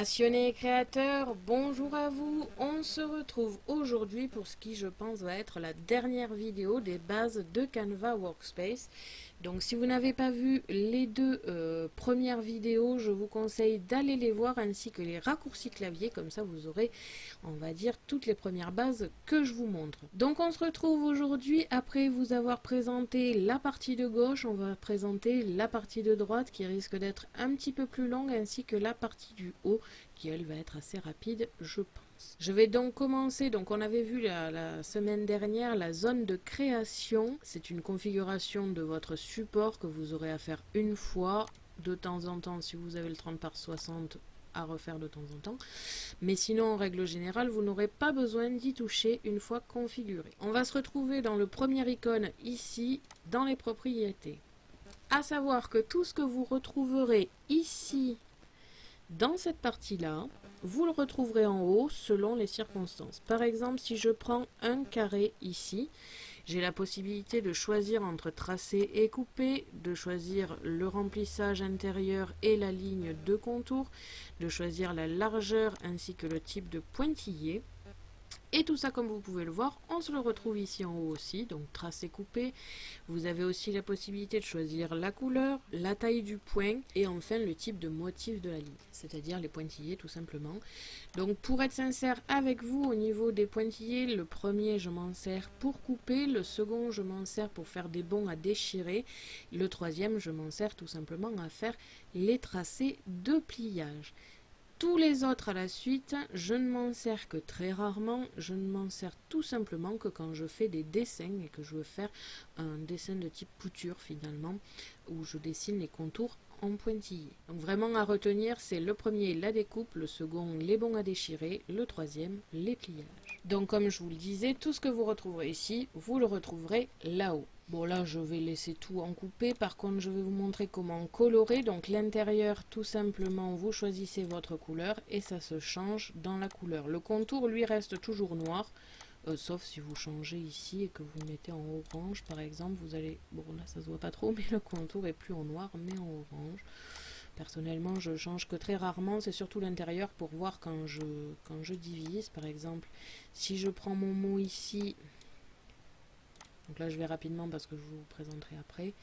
Passionnés et créateurs, bonjour à vous. On se retrouve aujourd'hui pour ce qui je pense va être la dernière vidéo des bases de Canva Workspace. Donc si vous n'avez pas vu les deux premières vidéos, je vous conseille d'aller les voir ainsi que les raccourcis clavier, comme ça vous aurez, on va dire, toutes les premières bases que je vous montre. Donc on se retrouve aujourd'hui après vous avoir présenté la partie de gauche, on va présenter la partie de droite qui risque d'être un petit peu plus longue ainsi que la partie du haut qui elle va être assez rapide je pense. Je vais donc commencer, donc on avait vu la semaine dernière la zone de création, c'est une configuration de votre support que vous aurez à faire une fois, de temps en temps si vous avez le 30 par 60 à refaire de temps en temps, mais sinon en règle générale vous n'aurez pas besoin d'y toucher une fois configuré. On va se retrouver dans le premier icône ici dans les propriétés, à savoir que tout ce que vous retrouverez ici dans cette partie-là, vous le retrouverez en haut selon les circonstances. Par exemple, si je prends un carré ici, j'ai la possibilité de choisir entre tracer et couper, de choisir le remplissage intérieur et la ligne de contour, de choisir la largeur ainsi que le type de pointillé. Et tout ça, comme vous pouvez le voir, on se le retrouve ici en haut aussi, donc tracer, couper. Vous avez aussi la possibilité de choisir la couleur, la taille du point et enfin le type de motif de la ligne, c'est-à-dire les pointillés tout simplement. Donc pour être sincère avec vous, au niveau des pointillés, le premier je m'en sers pour couper, le second je m'en sers pour faire des bonds à déchirer, le troisième je m'en sers tout simplement à faire les tracés de pliage. Tous les autres à la suite, je ne m'en sers que très rarement, je ne m'en sers tout simplement que quand je fais des dessins et que je veux faire un dessin de type couture finalement, où je dessine les contours en pointillés. Donc vraiment à retenir, c'est le premier la découpe, le second les bonds à déchirer, le troisième les pliages. Donc comme je vous le disais, tout ce que vous retrouverez ici, vous le retrouverez là-haut. Bon là je vais laisser tout en coupé, par contre je vais vous montrer comment colorer. Donc l'intérieur tout simplement vous choisissez votre couleur et ça se change dans la couleur. Le contour lui reste toujours noir, sauf si vous changez ici et que vous le mettez en orange par exemple, vous allez, bon là ça se voit pas trop mais le contour est plus en noir mais en orange. Personnellement je change que très rarement, c'est surtout l'intérieur pour voir quand je divise. Par exemple si je prends mon mot ici, donc là je vais rapidement parce que je vous présenterai après,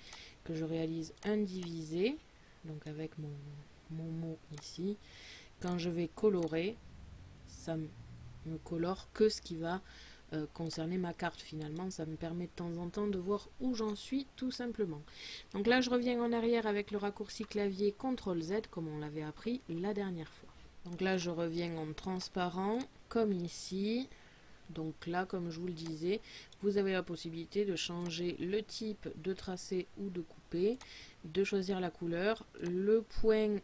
que je réalise un divisé, donc avec mon mot ici, quand je vais colorer, ça me colore que ce qui va concerner ma carte finalement, ça me permet de temps en temps de voir où j'en suis tout simplement. Donc là je reviens en arrière avec le raccourci clavier CTRL Z comme on l'avait appris la dernière fois. Donc là je reviens en transparent comme ici. Donc là, comme je vous le disais, vous avez la possibilité de changer le type de tracé ou de couper, de choisir la couleur, le point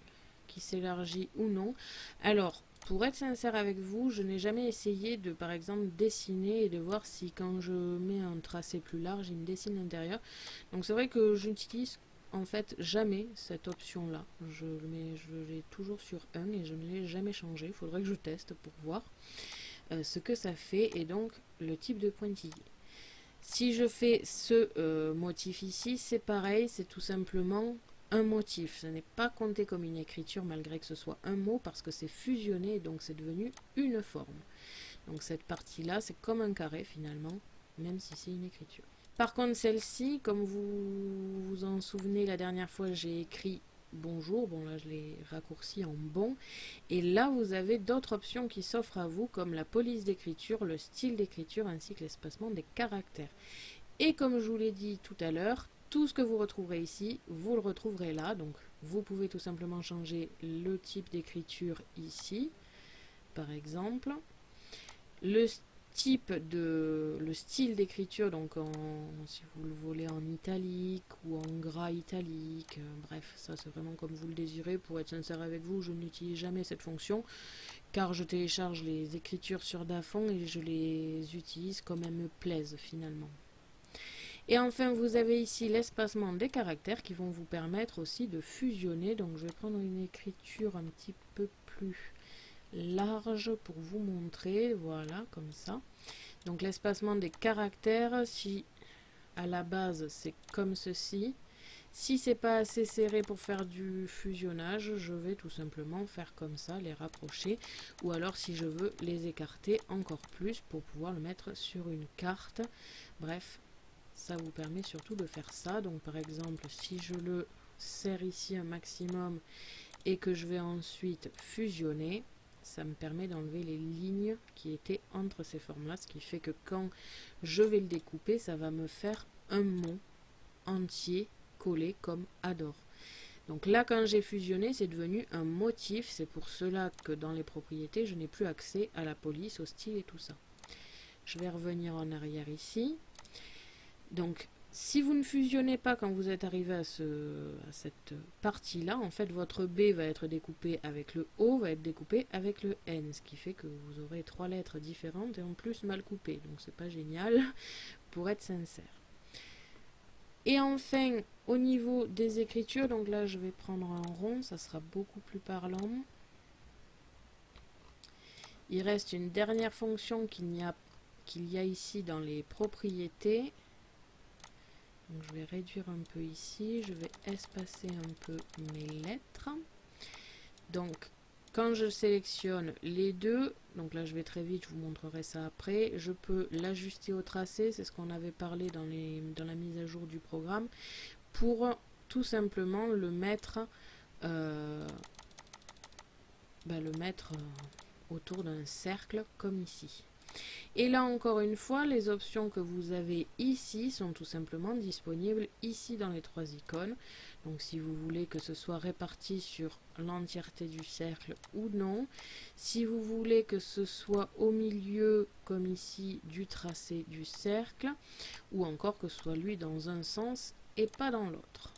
qui s'élargit ou non. Alors, pour être sincère avec vous, je n'ai jamais essayé de, par exemple, dessiner et de voir si quand je mets un tracé plus large, il me dessine l'intérieur. Donc c'est vrai que j'utilise en fait jamais cette option-là. Je l'ai toujours sur 1 et je ne l'ai jamais changé. Il faudrait que je teste pour voir ce que ça fait et donc le type de pointillé. Si je fais ce motif ici, c'est pareil, c'est tout simplement un motif. Ce n'est pas compté comme une écriture malgré que ce soit un mot parce que c'est fusionné et donc c'est devenu une forme. Donc cette partie-là, c'est comme un carré finalement, même si c'est une écriture. Par contre, celle-ci, comme vous vous en souvenez, la dernière fois, j'ai écrit bonjour. Bon, là, je l'ai raccourci en bon. Et là, vous avez d'autres options qui s'offrent à vous, comme la police d'écriture, le style d'écriture, ainsi que l'espacement des caractères. Et comme je vous l'ai dit tout à l'heure, tout ce que vous retrouverez ici, vous le retrouverez là. Donc, vous pouvez tout simplement changer le type d'écriture ici, par exemple. Le style d'écriture, donc si vous le voulez en italique ou en gras italique, bref, ça c'est vraiment comme vous le désirez. Pour être sincère avec vous, je n'utilise jamais cette fonction car je télécharge les écritures sur Dafont et je les utilise comme elles me plaisent finalement. Et enfin, vous avez ici l'espacement des caractères qui vont vous permettre aussi de fusionner. Donc je vais prendre une écriture un petit peu plus large pour vous montrer, voilà, comme ça. Donc l'espacement des caractères, si à la base c'est comme ceci, Si c'est pas assez serré pour faire du fusionnage, je vais tout simplement faire comme ça, les rapprocher. Ou alors si je veux les écarter encore plus pour pouvoir le mettre sur une carte. Bref, ça vous permet surtout de faire ça. Donc par exemple, si je le serre ici un maximum et que je vais ensuite fusionner, ça me permet d'enlever les lignes qui étaient entre ces formes-là, ce qui fait que quand je vais le découper, ça va me faire un mot entier collé comme Adore. Donc là, quand j'ai fusionné, c'est devenu un motif. C'est pour cela que dans les propriétés, je n'ai plus accès à la police, au style et tout ça. Je vais revenir en arrière ici. Donc, si vous ne fusionnez pas quand vous êtes arrivé à cette partie-là, en fait, votre B va être découpé avec le O, va être découpé avec le N, ce qui fait que vous aurez 3 lettres différentes et en plus mal coupées. Donc, c'est pas génial, pour être sincère. Et enfin, au niveau des écritures, donc là, je vais prendre un rond, ça sera beaucoup plus parlant. Il reste une dernière fonction qu'il y a ici dans les propriétés. Donc je vais réduire un peu ici, je vais espacer un peu mes lettres. Donc quand je sélectionne les deux, donc là je vais très vite, je vous montrerai ça après, je peux l'ajuster au tracé, c'est ce qu'on avait parlé dans la mise à jour du programme, pour tout simplement le mettre, autour d'un cercle comme ici. Et là encore une fois, les options que vous avez ici sont tout simplement disponibles ici dans les 3 icônes. Donc si vous voulez que ce soit réparti sur l'entièreté du cercle ou non. Si vous voulez que ce soit au milieu comme ici du tracé du cercle. Ou encore que ce soit lui dans un sens et pas dans l'autre.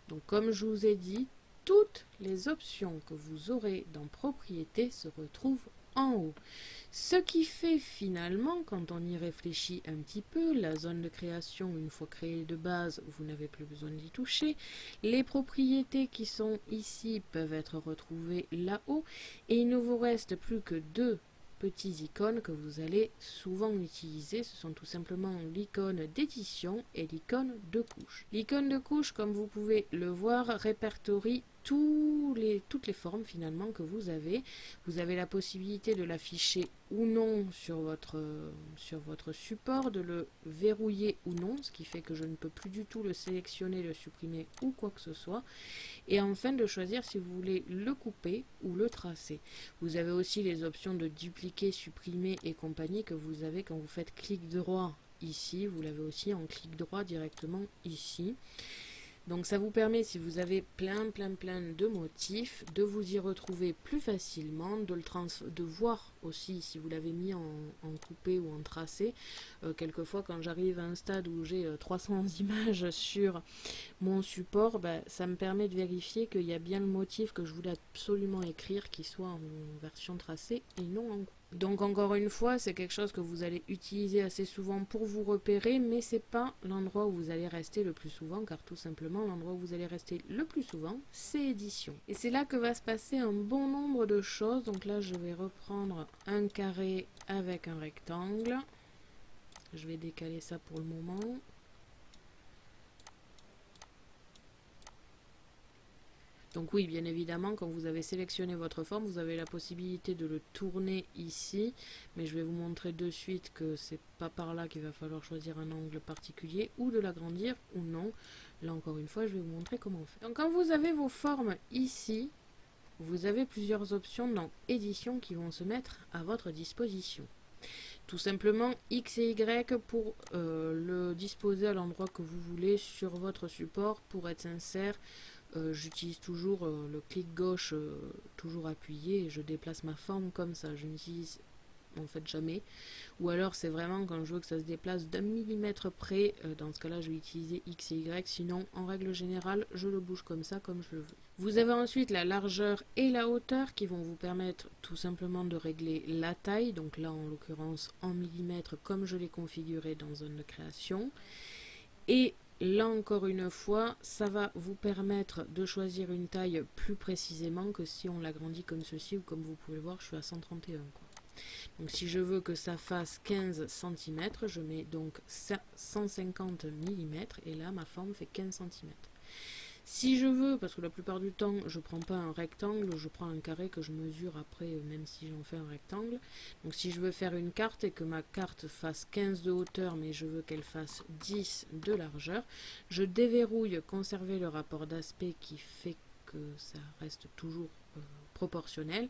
Donc comme je vous ai dit, toutes les options que vous aurez dans Propriétés se retrouvent en haut. Ce qui fait finalement, quand on y réfléchit un petit peu, la zone de création, une fois créée de base, vous n'avez plus besoin d'y toucher. Les propriétés qui sont ici peuvent être retrouvées là-haut. Et il ne vous reste plus que 2 petits icônes que vous allez souvent utiliser. Ce sont tout simplement l'icône d'édition et l'icône de couche. L'icône de couche, comme vous pouvez le voir, répertorie toutes les formes finalement que vous avez. Vous avez la possibilité de l'afficher ou non sur votre support, de le verrouiller ou non, ce qui fait que je ne peux plus du tout le sélectionner, le supprimer ou quoi que ce soit. Et enfin de choisir si vous voulez le couper ou le tracer. Vous avez aussi les options de dupliquer, supprimer et compagnie que vous avez quand vous faites clic droit ici. Vous l'avez aussi en clic droit directement ici. Donc ça vous permet, si vous avez plein de motifs, de vous y retrouver plus facilement, de voir aussi si vous l'avez mis en coupé ou en tracé. Quelquefois quand j'arrive à un stade où j'ai 300 images sur mon support, ça me permet de vérifier qu'il y a bien le motif que je voulais absolument écrire qui soit en version tracée et non en coupé. Donc encore une fois, c'est quelque chose que vous allez utiliser assez souvent pour vous repérer, mais c'est pas l'endroit où vous allez rester le plus souvent, car tout simplement l'endroit où vous allez rester le plus souvent, c'est édition. Et c'est là que va se passer un bon nombre de choses. Donc là, je vais reprendre un carré avec un rectangle. Je vais décaler ça pour le moment. Donc oui, bien évidemment, quand vous avez sélectionné votre forme, vous avez la possibilité de le tourner ici, mais je vais vous montrer de suite que c'est pas par là qu'il va falloir choisir un angle particulier, ou de l'agrandir ou non. Là encore une fois, je vais vous montrer comment on fait. Donc quand vous avez vos formes ici, vous avez plusieurs options dans édition qui vont se mettre à votre disposition. Tout simplement X et Y pour le disposer à l'endroit que vous voulez sur votre support. Pour être sincère, j'utilise toujours le clic gauche toujours appuyé et je déplace ma forme comme ça. Je n'utilise en fait jamais. Ou alors c'est vraiment quand je veux que ça se déplace d'un millimètre près. Dans ce cas là je vais utiliser X et Y. Sinon en règle générale je le bouge comme ça comme je le veux. Vous avez ensuite la largeur et la hauteur qui vont vous permettre tout simplement de régler la taille. Donc là en l'occurrence en millimètres comme je l'ai configuré dans zone de création. Et là encore une fois, ça va vous permettre de choisir une taille plus précisément que si on l'agrandit comme ceci ou comme vous pouvez le voir, je suis à 131 quoi. Donc si je veux que ça fasse 15 cm, je mets donc 150 mm et là ma forme fait 15 cm. Si je veux, parce que la plupart du temps je prends pas un rectangle, je prends un carré que je mesure après, même si j'en fais un rectangle. Donc si je veux faire une carte et que ma carte fasse 15 de hauteur mais je veux qu'elle fasse 10 de largeur, je déverrouille conserver le rapport d'aspect qui fait que ça reste toujours proportionnel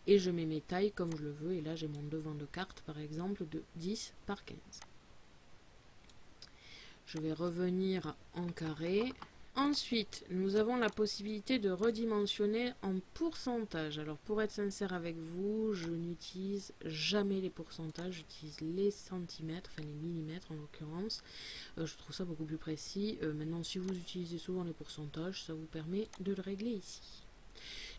et je mets mes tailles comme je le veux. Et là j'ai mon devant de carte par exemple de 10 par 15. Je vais revenir en carré. Ensuite, nous avons la possibilité de redimensionner en pourcentage. Alors pour être sincère avec vous, je n'utilise jamais les pourcentages, j'utilise les centimètres, enfin les millimètres en l'occurrence. Je trouve ça beaucoup plus précis. Maintenant, si vous utilisez souvent les pourcentages, ça vous permet de le régler ici.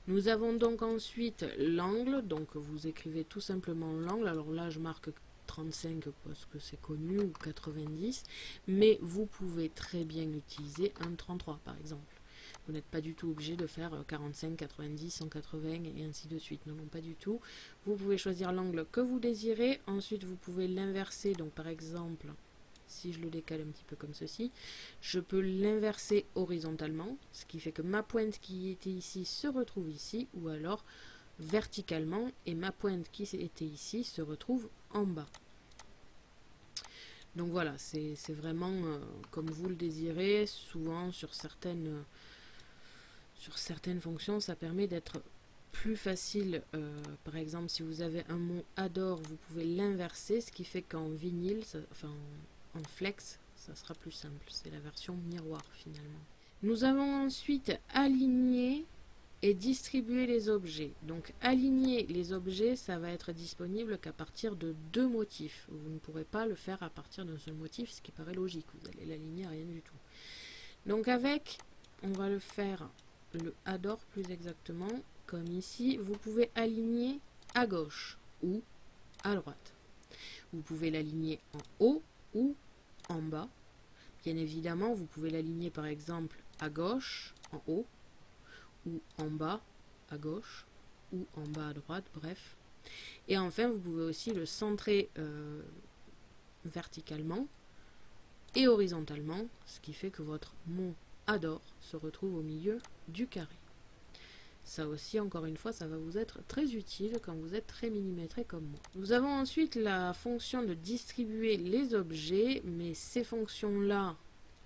Nous avons donc ensuite l'angle, donc vous écrivez tout simplement l'angle. Alors là, je marque 35 parce que c'est connu, ou 90, mais vous pouvez très bien utiliser un 33 par exemple. Vous n'êtes pas du tout obligé de faire 45, 90, 180 et ainsi de suite. Non, non, pas du tout. Vous pouvez choisir l'angle que vous désirez. Ensuite, vous pouvez l'inverser. Donc par exemple, si je le décale un petit peu comme ceci, je peux l'inverser horizontalement, ce qui fait que ma pointe qui était ici se retrouve ici, ou alors verticalement, et ma pointe qui était ici se retrouve en bas. Donc voilà, c'est vraiment comme vous le désirez. Souvent sur certaines fonctions, ça permet d'être plus facile. Par exemple, si vous avez un mot adore, vous pouvez l'inverser, ce qui fait qu'en vinyle, enfin en flex, ça sera plus simple. C'est la version miroir finalement. Nous avons ensuite aligné et distribuer les objets. Donc aligner les objets, ça va être disponible qu'à partir de 2 motifs. Vous ne pourrez pas le faire à partir d'un seul motif, ce qui paraît logique. Vous allez l'aligner à rien du tout. Donc avec, on va le faire le adore plus exactement, comme ici. Vous pouvez aligner à gauche ou à droite. Vous pouvez l'aligner en haut ou en bas. Bien évidemment, vous pouvez l'aligner par exemple à gauche, en haut, ou en bas à gauche, ou en bas à droite, bref. Et enfin, vous pouvez aussi le centrer verticalement et horizontalement, ce qui fait que votre mot adore se retrouve au milieu du carré. Ça aussi, encore une fois, ça va vous être très utile quand vous êtes très millimétré comme moi. Nous avons ensuite la fonction de distribuer les objets, mais ces fonctions-là,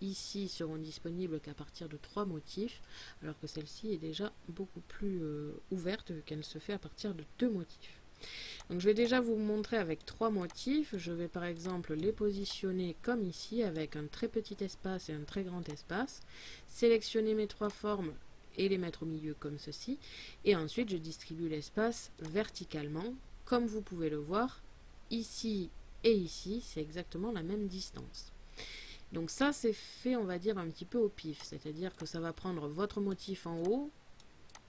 ici, seront disponibles qu'à partir de 3 motifs, alors que celle-ci est déjà beaucoup plus ouverte, qu'elle se fait à partir de 2 motifs. Donc je vais déjà vous montrer avec 3 motifs. Je vais par exemple les positionner comme ici, avec un très petit espace et un très grand espace. Sélectionner mes 3 formes et les mettre au milieu comme ceci. Et ensuite je distribue l'espace verticalement. Comme vous pouvez le voir, ici et ici, c'est exactement la même distance. Donc ça, c'est fait, on va dire, un petit peu au pif. C'est-à-dire que ça va prendre votre motif en haut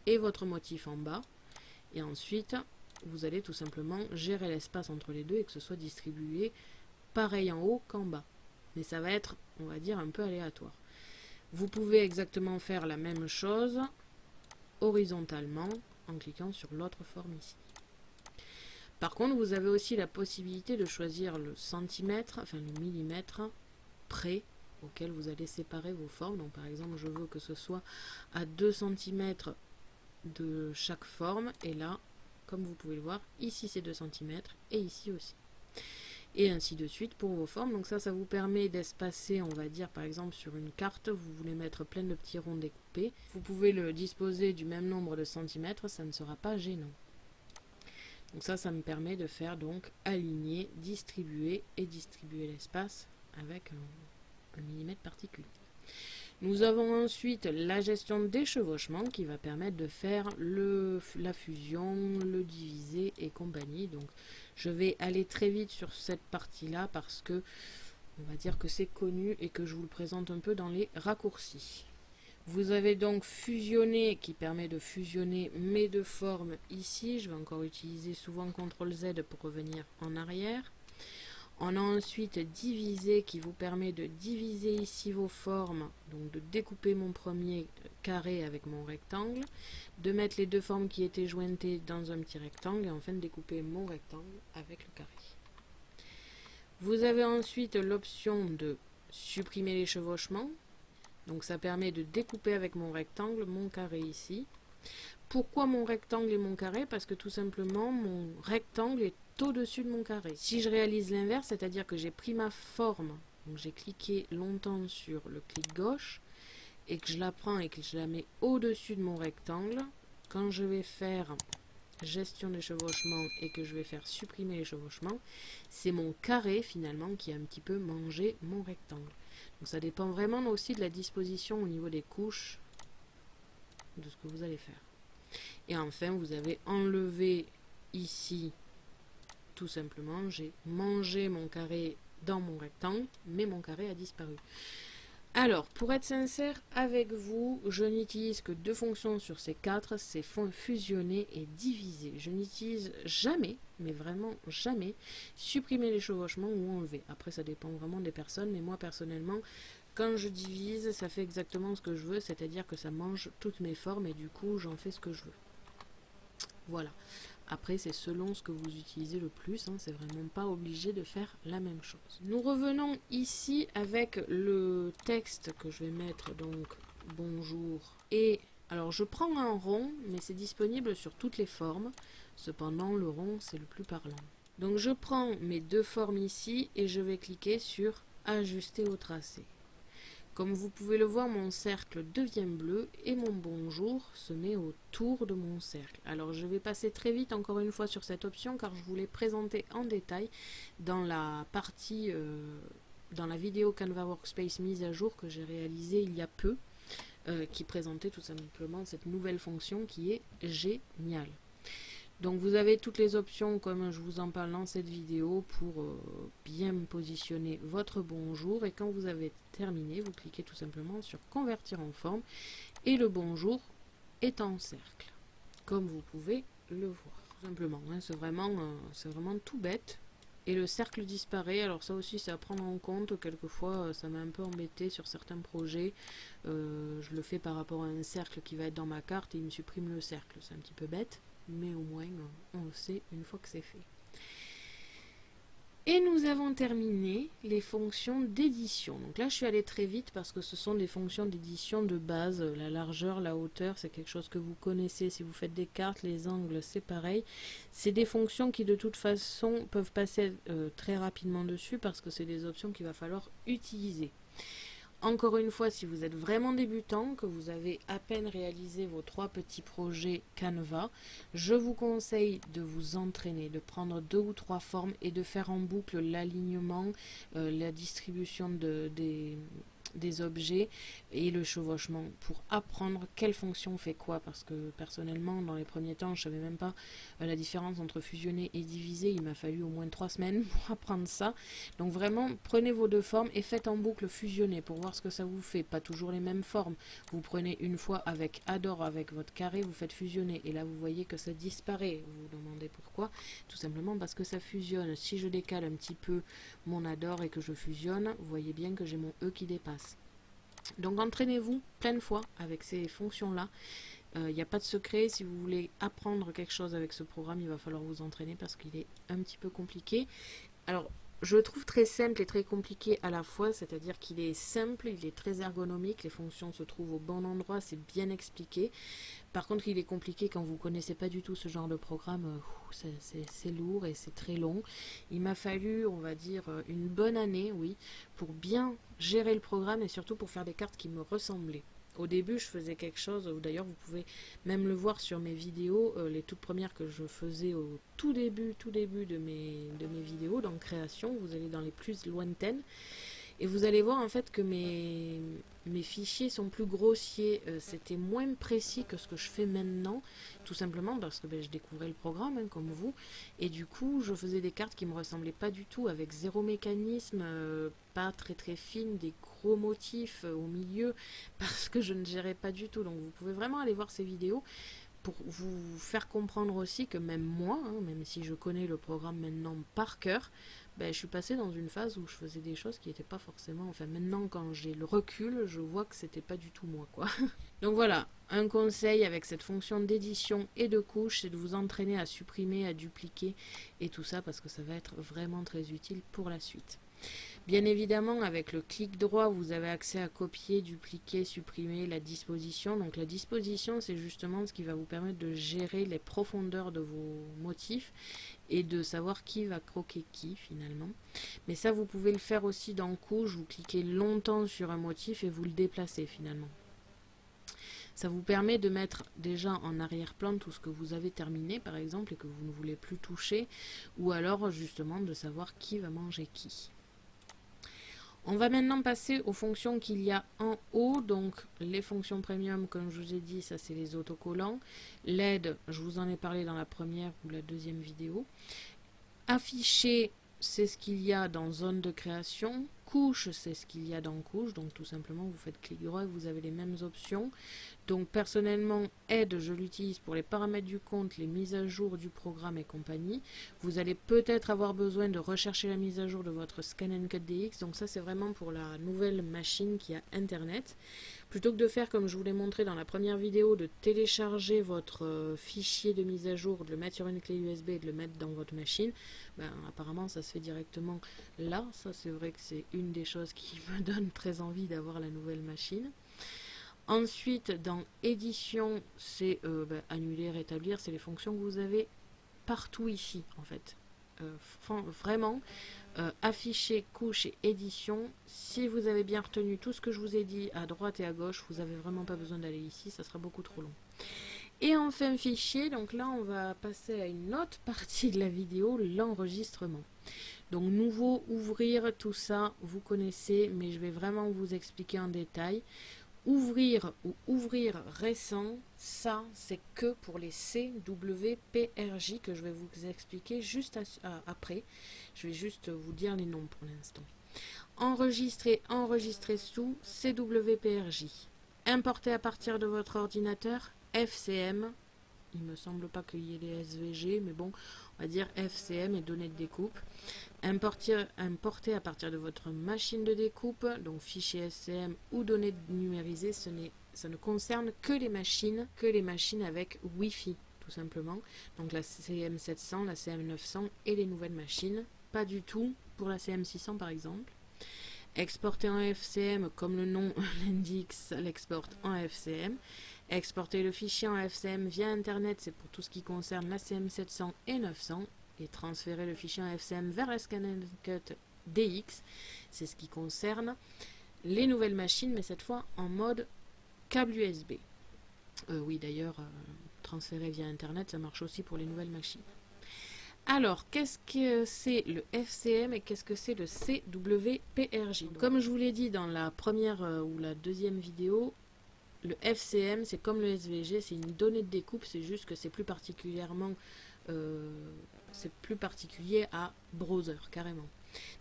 et votre motif en bas. Et ensuite, vous allez tout simplement gérer l'espace entre les deux et que ce soit distribué pareil en haut qu'en bas. Mais ça va être, on va dire, un peu aléatoire. Vous pouvez exactement faire la même chose horizontalement en cliquant sur l'autre forme ici. Par contre, vous avez aussi la possibilité de choisir le centimètre, enfin le millimètre près auquel vous allez séparer vos formes. Donc par exemple, je veux que ce soit à 2 cm de chaque forme, et là, comme vous pouvez le voir, ici c'est 2 cm et ici aussi. Et ainsi de suite pour vos formes. Donc ça vous permet d'espacer, on va dire par exemple sur une carte, vous voulez mettre plein de petits ronds découpés. Vous pouvez le disposer du même nombre de centimètres, ça ne sera pas gênant. Donc ça me permet de faire donc aligner, distribuer et distribuer l'espace avec un millimètre particulier. Nous avons ensuite la gestion des chevauchements qui va permettre de faire la fusion, le diviser et compagnie. Donc je vais aller très vite sur cette partie-là parce que on va dire que c'est connu et que je vous le présente un peu dans les raccourcis. Vous avez donc fusionné qui permet de fusionner mes 2 formes ici. Je vais encore utiliser souvent CTRL Z pour revenir en arrière. On a ensuite diviser qui vous permet de diviser ici vos formes, donc de découper mon premier carré avec mon rectangle, de mettre les deux formes qui étaient jointées dans un petit rectangle et enfin de découper mon rectangle avec le carré. Vous avez ensuite l'option de supprimer les chevauchements, donc ça permet de découper avec mon rectangle mon carré ici. Pourquoi mon rectangle et mon carré? Parce que tout simplement mon rectangle est au-dessus de mon carré. Si je réalise l'inverse, c'est-à-dire que j'ai pris ma forme, donc j'ai cliqué longtemps sur le clic gauche, et que je la prends et que je la mets au-dessus de mon rectangle, quand je vais faire gestion des chevauchements et que je vais faire supprimer les chevauchements, c'est mon carré finalement qui a un petit peu mangé mon rectangle. Donc ça dépend vraiment aussi de la disposition au niveau des couches de ce que vous allez faire. Et enfin, vous avez enlevé ici, tout simplement, j'ai mangé mon carré dans mon rectangle, mais mon carré a disparu. Alors, pour être sincère avec vous, je n'utilise que deux fonctions sur ces quatre, c'est fusionner et diviser. Je n'utilise jamais, mais vraiment jamais, supprimer les chevauchements ou enlever. Après, ça dépend vraiment des personnes, mais moi personnellement, quand je divise, ça fait exactement ce que je veux, c'est-à-dire que ça mange toutes mes formes et du coup, j'en fais ce que je veux. Voilà. Après, c'est selon ce que vous utilisez le plus, hein, c'est vraiment pas obligé de faire la même chose. Nous revenons ici avec le texte que je vais mettre, donc bonjour. Et alors, je prends un rond, mais c'est disponible sur toutes les formes. Cependant, le rond, c'est le plus parlant. Donc, je prends mes deux formes ici et je vais cliquer sur ajuster au tracé. Comme vous pouvez le voir, mon cercle devient bleu et mon bonjour se met autour de mon cercle. Alors je vais passer très vite encore une fois sur cette option car je vous l'ai présentée en détail dans la partie, dans la vidéo Canva Workspace mise à jour que j'ai réalisée il y a peu, qui présentait tout simplement cette nouvelle fonction qui est géniale. Donc vous avez toutes les options comme je vous en parle dans cette vidéo pour bien positionner votre bonjour et quand vous avez terminé, vous cliquez tout simplement sur convertir en forme et le bonjour est en cercle, comme vous pouvez le voir. Tout simplement, hein, c'est vraiment tout bête. Et le cercle disparaît, alors ça aussi c'est à prendre en compte, quelquefois ça m'a un peu embêté sur certains projets, je le fais par rapport à un cercle qui va être dans ma carte et il me supprime le cercle, c'est un petit peu bête. Mais au moins on le sait une fois que c'est fait. Et nous avons terminé les fonctions d'édition. Donc là je suis allée très vite parce que ce sont des fonctions d'édition de base. La largeur, la hauteur, c'est quelque chose que vous connaissez. Si vous faites des cartes, les angles, c'est pareil. C'est des fonctions qui de toute façon peuvent passer très rapidement dessus parce que c'est des options qu'il va falloir utiliser. Encore une fois, si vous êtes vraiment débutant, que vous avez à peine réalisé vos 3 petits projets Canva, je vous conseille de vous entraîner, de prendre 2 ou 3 formes et de faire en boucle l'alignement, la distribution des objets et le chevauchement pour apprendre quelle fonction fait quoi, parce que personnellement dans les premiers temps je savais même pas la différence entre fusionner et diviser. Il m'a fallu au moins 3 semaines pour apprendre ça. Donc vraiment prenez vos deux formes et faites en boucle fusionner pour voir ce que ça vous fait. Pas toujours les mêmes formes, vous prenez une fois avec Adore, avec votre carré, vous faites fusionner et là vous voyez que ça disparaît. Vous vous demandez pourquoi? Tout simplement parce que ça fusionne. Si je décale un petit peu mon Adore et que je fusionne, vous voyez bien que j'ai mon E qui dépasse. Donc entraînez-vous plein de fois avec ces fonctions-là. Il n'y a pas de secret. Si vous voulez apprendre quelque chose avec ce programme, il va falloir vous entraîner parce qu'il est un petit peu compliqué. Alors, je le trouve très simple et très compliqué à la fois, c'est-à-dire qu'il est simple, il est très ergonomique, les fonctions se trouvent au bon endroit, c'est bien expliqué. Par contre, il est compliqué quand vous ne connaissez pas du tout ce genre de programme, c'est lourd et c'est très long. Il m'a fallu, on va dire, une bonne année, oui, pour bien gérer le programme et surtout pour faire des cartes qui me ressemblaient. Au début, je faisais quelque chose, ou d'ailleurs vous pouvez même le voir sur mes vidéos, les toutes premières que je faisais au tout début de mes vidéos, dans création, vous allez dans les plus lointaines, et vous allez voir en fait que mes fichiers sont plus grossiers, c'était moins précis que ce que je fais maintenant, tout simplement parce que je découvrais le programme, hein, comme vous, et du coup je faisais des cartes qui me ressemblaient pas du tout, avec zéro mécanisme, pas très fine, des gros motifs au milieu, parce que je ne gérais pas du tout. Donc vous pouvez vraiment aller voir ces vidéos pour vous faire comprendre aussi que même moi, hein, même si je connais le programme maintenant par cœur, ben, je suis passée dans une phase où je faisais des choses qui n'étaient pas forcément... Enfin, maintenant, quand j'ai le recul, je vois que c'était pas du tout moi, quoi. Donc voilà, un conseil avec cette fonction d'édition et de couche, c'est de vous entraîner à supprimer, à dupliquer et tout ça, parce que ça va être vraiment très utile pour la suite. Bien évidemment, avec le clic droit, vous avez accès à copier, dupliquer, supprimer la disposition. Donc la disposition, c'est justement ce qui va vous permettre de gérer les profondeurs de vos motifs et de savoir qui va croquer qui finalement. Mais ça, vous pouvez le faire aussi dans couche. Vous cliquez longtemps sur un motif et vous le déplacez finalement. Ça vous permet de mettre déjà en arrière-plan tout ce que vous avez terminé par exemple et que vous ne voulez plus toucher, ou alors justement de savoir qui va manger qui. On va maintenant passer aux fonctions qu'il y a en haut. Donc les fonctions premium, comme je vous ai dit, ça c'est les autocollants. LED, je vous en ai parlé dans la première ou la deuxième vidéo. Afficher, c'est ce qu'il y a dans zone de création. Couche, c'est ce qu'il y a dans couche. Donc tout simplement, vous faites clic droit et vous avez les mêmes options. Donc personnellement, Aide, je l'utilise pour les paramètres du compte, les mises à jour du programme et compagnie. Vous allez peut-être avoir besoin de rechercher la mise à jour de votre Scan and Cut DX. Donc ça, c'est vraiment pour la nouvelle machine qui a Internet. Plutôt que de faire comme je vous l'ai montré dans la première vidéo, de télécharger votre fichier de mise à jour, de le mettre sur une clé USB et de le mettre dans votre machine, ben, apparemment ça se fait directement là. Ça, c'est vrai que c'est une des choses qui me donne très envie d'avoir la nouvelle machine. Ensuite, dans édition, c'est annuler, rétablir, c'est les fonctions que vous avez partout ici en fait. Vraiment, afficher, couche et édition, si vous avez bien retenu tout ce que je vous ai dit à droite et à gauche, vous n'avez vraiment pas besoin d'aller ici, ça sera beaucoup trop long. Et enfin fichier, donc là on va passer à une autre partie de la vidéo, l'enregistrement. Donc nouveau, ouvrir, tout ça, vous connaissez, mais je vais vraiment vous expliquer en détail. Ouvrir ou ouvrir récent, ça c'est que pour les CWPRJ que je vais vous expliquer juste après. Je vais juste vous dire les noms pour l'instant. Enregistrer, enregistrer sous CWPRJ. Importer à partir de votre ordinateur FCM. Il me semble pas qu'il y ait les SVG, mais bon, on va dire FCM et données de découpe. Importer à partir de votre machine de découpe, donc fichier SCM ou données numérisées, ça ne concerne que les machines avec Wi-Fi, tout simplement. Donc la CM700, la CM900 et les nouvelles machines. Pas du tout pour la CM600 par exemple. Exporter en FCM, comme le nom l'indique, ça l'exporte en FCM. Exporter le fichier en FCM via Internet, c'est pour tout ce qui concerne la CM700 et 900. Et transférer le fichier en FCM vers la Scan and Cut DX, c'est ce qui concerne les nouvelles machines, mais cette fois en mode câble USB. Oui, d'ailleurs, transférer via Internet, ça marche aussi pour les nouvelles machines. Alors, qu'est-ce que c'est le FCM et qu'est-ce que c'est le CWPRJ? Comme je vous l'ai dit dans la première ou la deuxième vidéo, le FCM, c'est comme le SVG, c'est une donnée de découpe, c'est juste que c'est plus particulièrement... c'est plus particulier à browser, carrément.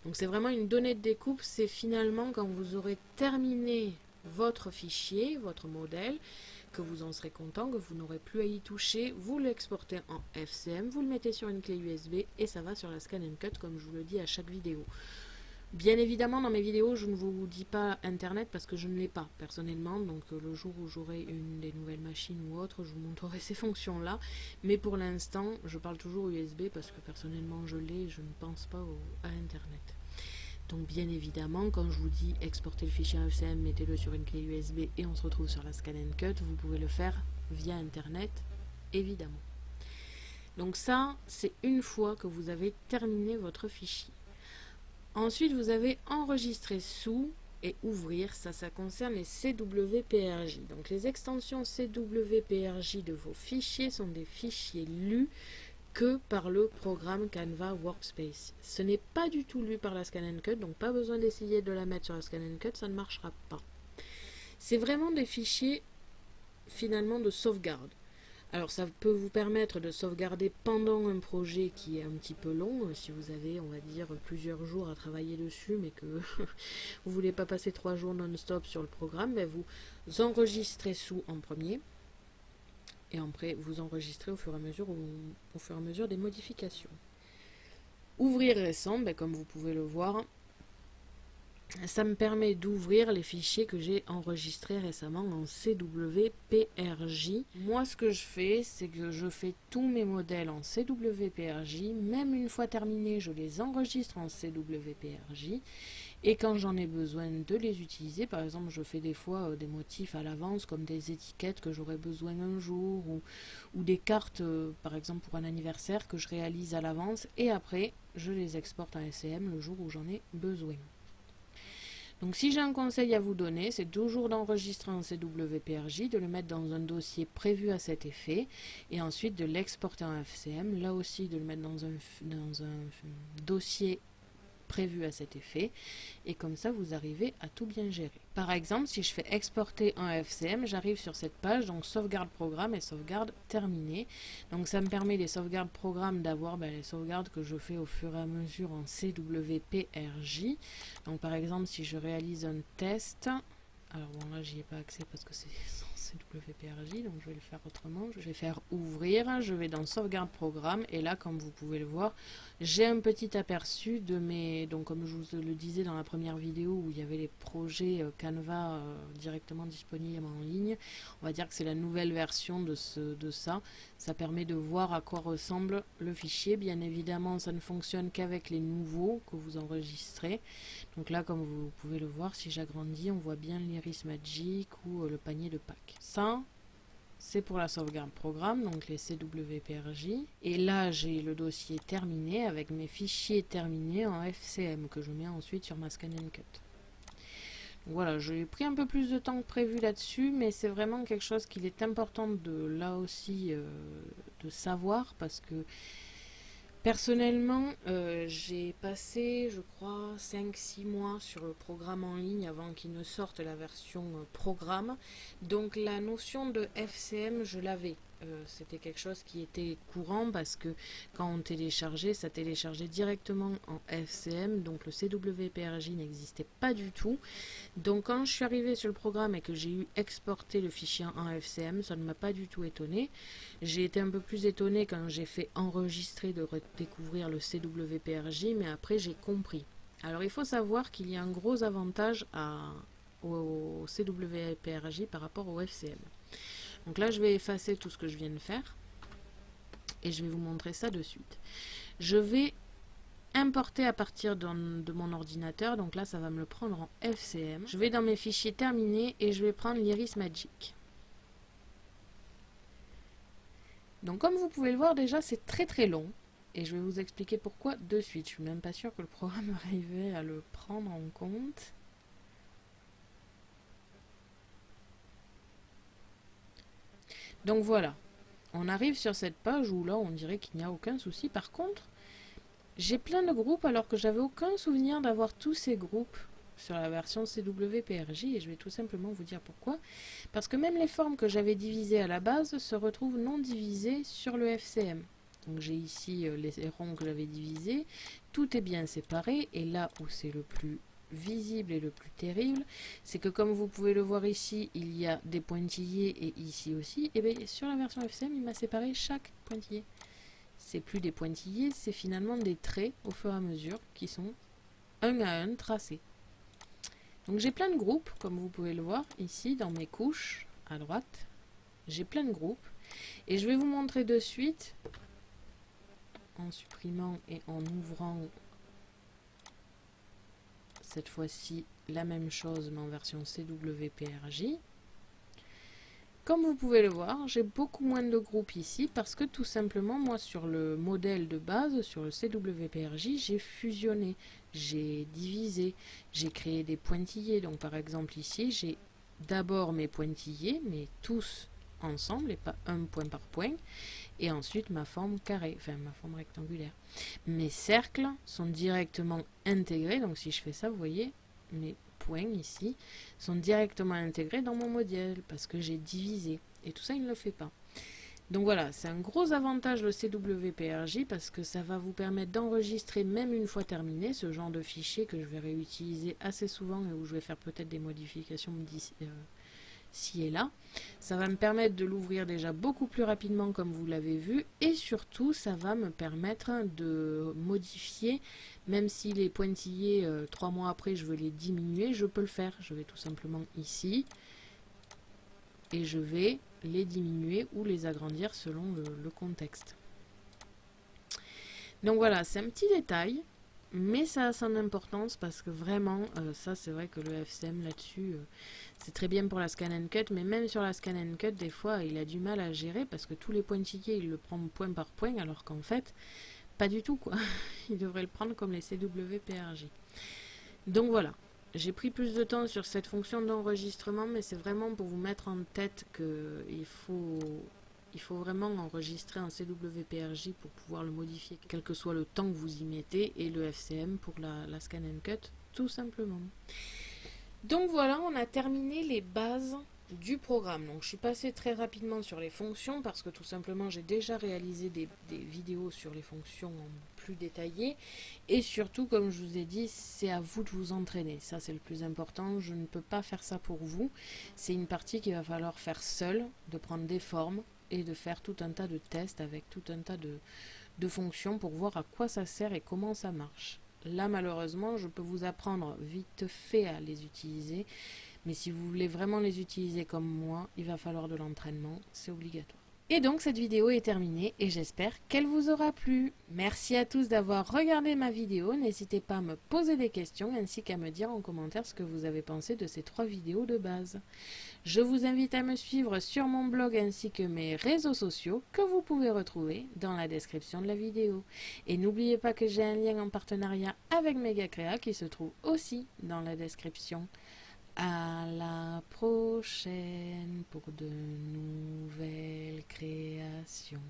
Donc c'est vraiment une donnée de découpe, c'est finalement quand vous aurez terminé votre fichier, votre modèle, que vous en serez content, que vous n'aurez plus à y toucher, vous l'exportez en FCM, vous le mettez sur une clé USB et ça va sur la Scan and Cut comme je vous le dis à chaque vidéo. Bien évidemment, dans mes vidéos, je ne vous dis pas Internet parce que je ne l'ai pas personnellement. Donc le jour où j'aurai une des nouvelles machines ou autre, je vous montrerai ces fonctions-là. Mais pour l'instant, je parle toujours USB parce que personnellement, je l'ai et je ne pense pas à Internet. Donc bien évidemment, quand je vous dis exporter le fichier FCM, mettez-le sur une clé USB et on se retrouve sur la Scan and Cut, vous pouvez le faire via Internet, évidemment. Donc ça, c'est une fois que vous avez terminé votre fichier. Ensuite, vous avez enregistrer sous et ouvrir, ça concerne les CWPRJ. Donc les extensions CWPRJ de vos fichiers sont des fichiers lus que par le programme Canva Workspace. Ce n'est pas du tout lu par la Scan and Cut, donc pas besoin d'essayer de la mettre sur la Scan and Cut, ça ne marchera pas. C'est vraiment des fichiers finalement de sauvegarde. Alors ça peut vous permettre de sauvegarder pendant un projet qui est un petit peu long, si vous avez, on va dire, plusieurs jours à travailler dessus, mais que vous voulez pas passer 3 jours non-stop sur le programme, ben vous enregistrez sous en premier, et après vous enregistrez au fur et à mesure des modifications. Ouvrir récent, ben, comme vous pouvez le voir, ça me permet d'ouvrir les fichiers que j'ai enregistrés récemment en CWPRJ. Moi, ce que je fais, c'est que je fais tous mes modèles en CWPRJ. Même une fois terminés, je les enregistre en CWPRJ. Et quand j'en ai besoin de les utiliser, par exemple, je fais des fois des motifs à l'avance, comme des étiquettes que j'aurai besoin un jour, ou des cartes, par exemple, pour un anniversaire que je réalise à l'avance. Et après, je les exporte en SCM le jour où j'en ai besoin. Donc si j'ai un conseil à vous donner, c'est toujours d'enregistrer en CWPRJ, de le mettre dans un dossier prévu à cet effet, et ensuite de l'exporter en FCM, là aussi de le mettre dans un dossier prévu à cet effet, et comme ça vous arrivez à tout bien gérer. Par exemple, si je fais exporter en FCM, j'arrive sur cette page, donc sauvegarde programme et sauvegarde terminée. Donc ça me permet les sauvegardes programme d'avoir les sauvegardes que je fais au fur et à mesure en CWPRJ. Donc par exemple, si je réalise un test, alors bon là j'y ai pas accès parce que c'est CWPRJ, donc je vais le faire autrement. Je vais faire ouvrir, je vais dans sauvegarde programme, et là comme vous pouvez le voir, j'ai un petit aperçu de mes, donc comme je vous le disais dans la première vidéo où il y avait les projets Canva directement disponibles en ligne, on va dire que c'est la nouvelle version de ça. Ça permet de voir à quoi ressemble le fichier. Bien évidemment, ça ne fonctionne qu'avec les nouveaux que vous enregistrez. Donc là, comme vous pouvez le voir, si j'agrandis, on voit bien l'Iris Magic ou le panier de Pâques. Ça, c'est pour la sauvegarde programme, donc les CWPRJ. Et là, j'ai le dossier terminé avec mes fichiers terminés en FCM que je mets ensuite sur ma Scan & Cut. Voilà, j'ai pris un peu plus de temps que prévu là-dessus, mais c'est vraiment quelque chose qu'il est important de là aussi de savoir, parce que personnellement, j'ai passé, je crois, 5-6 mois sur le programme en ligne avant qu'il ne sorte la version programme. Donc la notion de FCM, je l'avais. C'était quelque chose qui était courant parce que quand on téléchargeait, ça téléchargeait directement en FCM. Donc le CWPRJ n'existait pas du tout. Donc quand je suis arrivée sur le programme et que j'ai eu exporté le fichier en FCM, ça ne m'a pas du tout étonné. J'ai été un peu plus étonnée quand j'ai fait enregistrer de redécouvrir le CWPRJ, mais après j'ai compris. Alors il faut savoir qu'il y a un gros avantage au CWPRJ par rapport au FCM. Donc là je vais effacer tout ce que je viens de faire et je vais vous montrer ça de suite. Je vais importer à partir de mon ordinateur, donc là ça va me le prendre en FCM. Je vais dans mes fichiers terminés et je vais prendre l'Iris Magic. Donc comme vous pouvez le voir déjà, c'est très long, et je vais vous expliquer pourquoi de suite. Je suis même pas sûre que le programme arrivait à le prendre en compte. Donc voilà, on arrive sur cette page où là on dirait qu'il n'y a aucun souci. Par contre, j'ai plein de groupes alors que j'avais aucun souvenir d'avoir tous ces groupes sur la version CWPRJ, et je vais tout simplement vous dire pourquoi. Parce que même les formes que j'avais divisées à la base se retrouvent non divisées sur le FCM. Donc j'ai ici les ronds que j'avais divisés, tout est bien séparé, et là où c'est le plus visible et le plus terrible, c'est que comme vous pouvez le voir ici, il y a des pointillés, et ici aussi, et bien sur la version FCM, il m'a séparé chaque pointillé. C'est plus des pointillés, c'est finalement des traits au fur et à mesure qui sont un à un tracés. Donc j'ai plein de groupes, comme vous pouvez le voir ici dans mes couches à droite. J'ai plein de groupes et je vais vous montrer de suite en supprimant et en ouvrant cette fois-ci la même chose mais en version CWPRJ. Comme vous pouvez le voir, j'ai beaucoup moins de groupes ici parce que tout simplement, moi, sur le modèle de base, sur le CWPRJ, j'ai fusionné, j'ai divisé, j'ai créé des pointillés. Donc, par exemple, ici, j'ai d'abord mes pointillés, mais tous ensemble et pas un point par point. Et ensuite, ma forme carrée, enfin, ma forme rectangulaire. Mes cercles sont directement intégrés. Donc, si je fais ça, vous voyez, mes points ici sont directement intégrés dans mon modèle parce que j'ai divisé, et tout ça il ne le fait pas. Donc voilà, c'est un gros avantage le CWPRJ parce que ça va vous permettre d'enregistrer même une fois terminé ce genre de fichier que je vais réutiliser assez souvent et où je vais faire peut-être des modifications ci et là. Ça va me permettre de l'ouvrir déjà beaucoup plus rapidement comme vous l'avez vu, et surtout ça va me permettre de modifier, même si les pointillés 3 mois après je veux les diminuer, je peux le faire. Je vais tout simplement ici et je vais les diminuer ou les agrandir selon le contexte. Donc voilà, c'est un petit détail, mais ça a son importance parce que vraiment, ça c'est vrai que le FCM là-dessus, c'est très bien pour la scan and cut, mais même sur la scan and cut, des fois, il a du mal à gérer parce que tous les pointillés, il le prend point par point, alors qu'en fait, pas du tout, quoi. Il devrait le prendre comme les CWPRJ. Donc voilà, j'ai pris plus de temps sur cette fonction d'enregistrement, mais c'est vraiment pour vous mettre en tête qu'il faut vraiment enregistrer un CWPRJ pour pouvoir le modifier, quel que soit le temps que vous y mettez, et le FCM pour la scan and cut, tout simplement. Donc voilà, on a terminé les bases du programme. Donc je suis passée très rapidement sur les fonctions parce que tout simplement j'ai déjà réalisé des vidéos sur les fonctions plus détaillées, et surtout comme je vous ai dit, c'est à vous de vous entraîner, ça c'est le plus important. Je ne peux pas faire ça pour vous, c'est une partie qu'il va falloir faire seul, de prendre des formes et de faire tout un tas de tests avec tout un tas de fonctions pour voir à quoi ça sert et comment ça marche. Là malheureusement je peux vous apprendre vite fait à les utiliser, mais si vous voulez vraiment les utiliser comme moi, il va falloir de l'entraînement, c'est obligatoire. Et donc cette vidéo est terminée et j'espère qu'elle vous aura plu. Merci à tous d'avoir regardé ma vidéo, n'hésitez pas à me poser des questions ainsi qu'à me dire en commentaire ce que vous avez pensé de ces 3 vidéos de base. Je vous invite à me suivre sur mon blog ainsi que mes réseaux sociaux que vous pouvez retrouver dans la description de la vidéo. Et n'oubliez pas que j'ai un lien en partenariat avec Megacrea qui se trouve aussi dans la description. À la prochaine pour de nouvelles créations.